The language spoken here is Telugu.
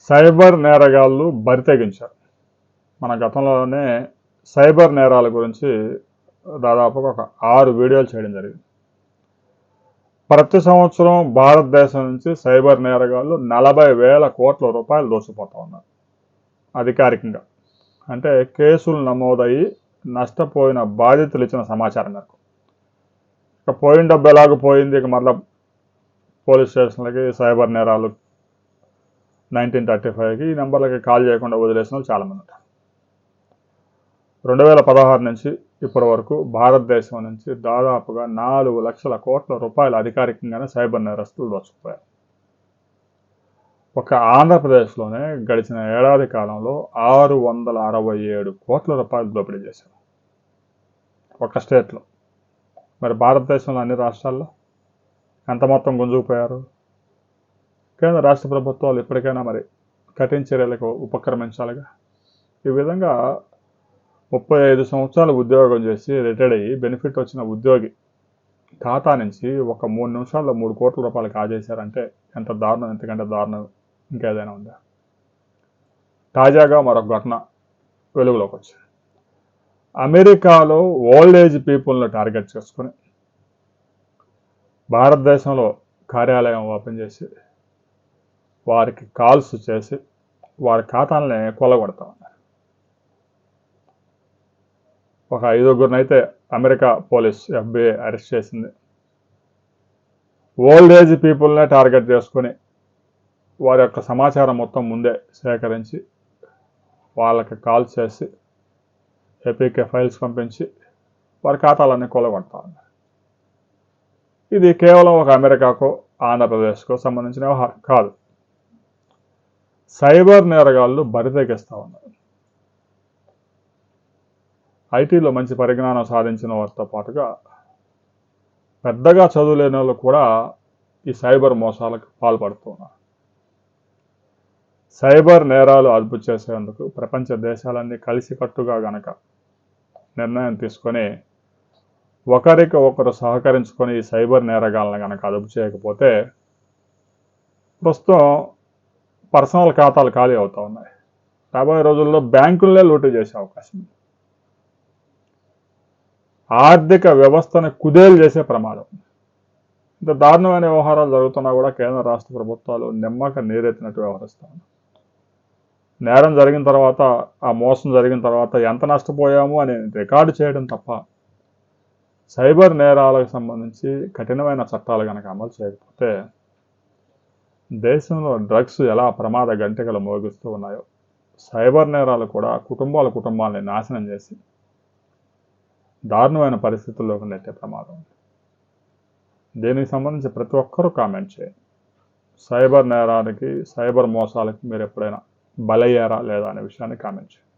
సైబర్ నేరగాళ్ళు బరితెగించారు. మన గతంలోనే సైబర్ నేరాల గురించి దాదాపుగా ఒక 6 వీడియోలు చేయడం జరిగింది. ప్రతి సంవత్సరం భారతదేశం నుంచి సైబర్ నేరగాళ్ళు 40,000 కోట్ల రూపాయలు దోచుకుపోతా ఉన్నారు అధికారికంగా. అంటే కేసులు నమోదయ్యి నష్టపోయిన బాధితులు ఇచ్చిన సమాచారం మేరకు. ఇక పోయిన డబ్బు ఎలాగో పోయింది, ఇక మళ్ళీ పోలీస్ స్టేషన్లకి సైబర్ నేరాలు 1935కి ఈ నెంబర్లకి కాల్ చేయకుండా వదిలేసిన వాళ్ళు చాలామంది ఉంటారు. 2016 నుంచి ఇప్పటి వరకు భారతదేశం నుంచి దాదాపుగా 4 లక్షల కోట్ల రూపాయలు అధికారికంగానే సైబర్ నేరస్తులు దోచుకుపోయారు. ఒక ఆంధ్రప్రదేశ్లోనే గడిచిన ఏడాది కాలంలో 667 కోట్ల రూపాయలు దోపిడీ చేశారు ఒక స్టేట్లో. మరి భారతదేశంలో అన్ని రాష్ట్రాల్లో ఎంత మొత్తం గుంజుకుపోయారు? కేంద్ర రాష్ట్ర ప్రభుత్వాలు ఇప్పటికైనా మరి కఠిన చర్యలకు ఉపక్రమించాలిగా. ఈ విధంగా 35 సంవత్సరాలు ఉద్యోగం చేసి రిటైర్డ్ అయ్యి బెనిఫిట్ వచ్చిన ఉద్యోగి ఖాతా నుంచి ఒక 3 నిమిషాల్లో 3 కోట్ల రూపాయలు కాజేశారంటే ఎంత దారుణం! ఎంతకంటే దారుణం ఇంకేదైనా ఉందా? తాజాగా మరొక ఘటన వెలుగులోకి వచ్చింది. అమెరికాలో ఓల్డ్ ఏజ్ పీపుల్ని టార్గెట్ చేసుకుని భారతదేశంలో కార్యాలయం ఓపెన్ చేసి వారికి కాల్స్ చేసి వారి ఖాతాలని కొల్లగొడతా ఉన్నారు. ఒక 5గురిని అయితే అమెరికా పోలీస్ FBI అరెస్ట్ చేసింది. ఓల్డ్ ఏజ్ పీపుల్నే టార్గెట్ చేసుకుని వారి యొక్క సమాచారం మొత్తం ముందే సేకరించి వాళ్ళకి కాల్ చేసి APK ఫైల్స్ పంపించి వారి ఖాతాలన్నీ కొల్లగొడతా ఉన్నారు. ఇది కేవలం ఒక అమెరికాకో ఆంధ్రప్రదేశ్కో సంబంధించిన వ్యవహారం కాదు. సైబర్ నేరగాళ్ళు బరితెగిస్తూ ఉన్నారు. ఐటీలో మంచి పరిజ్ఞానం సాధించిన వారితో పాటుగా పెద్దగా చదువులేని వాళ్ళు కూడా ఈ సైబర్ మోసాలకు పాల్పడుతూ ఉన్నారు. సైబర్ నేరాలు అదుపు చేసేందుకు ప్రపంచ దేశాలన్నీ కలిసికట్టుగా గనక నిర్ణయం తీసుకొని ఒకరికి ఒకరు సహకరించుకొని ఈ సైబర్ నేరగాళ్ళని కనుక అదుపు చేయకపోతే ప్రస్తుతం పర్సనల్ ఖాతాలు ఖాళీ అవుతూ ఉన్నాయి. రాబోయే రోజుల్లో బ్యాంకులనే లూటీ చేసే అవకాశం ఉంది. ఆర్థిక వ్యవస్థను కుదేలు చేసే ప్రమాదం. ఇంత దారుణమైన వ్యవహారాలు జరుగుతున్నా కూడా కేంద్ర రాష్ట్ర ప్రభుత్వాలు నిమ్మక నీరెత్తినట్టు వ్యవహరిస్తూ ఉన్నాయి. నేరం జరిగిన తర్వాత, ఆ మోసం జరిగిన తర్వాత ఎంత నష్టపోయాము అని రికార్డు చేయడం తప్ప సైబర్ నేరాలకు సంబంధించి కఠినమైన చట్టాలు కనుక అమలు చేయకపోతే దేశంలో డ్రగ్స్ ఎలా ప్రమాద గంటికలు మోగిస్తూ ఉన్నాయో సైబర్ నేరాలు కూడా కుటుంబాలని నాశనం చేసి దారుణమైన పరిస్థితుల్లోకి నెట్టే ప్రమాదం ఉంది. దీనికి సంబంధించి ప్రతి ఒక్కరూ కామెంట్ చేయండి. సైబర్ నేరానికి, సైబర్ మోసాలకి మీరు ఎప్పుడైనా బలయ్యారా లేదా అనే విషయాన్ని కామెంట్ చేయండి.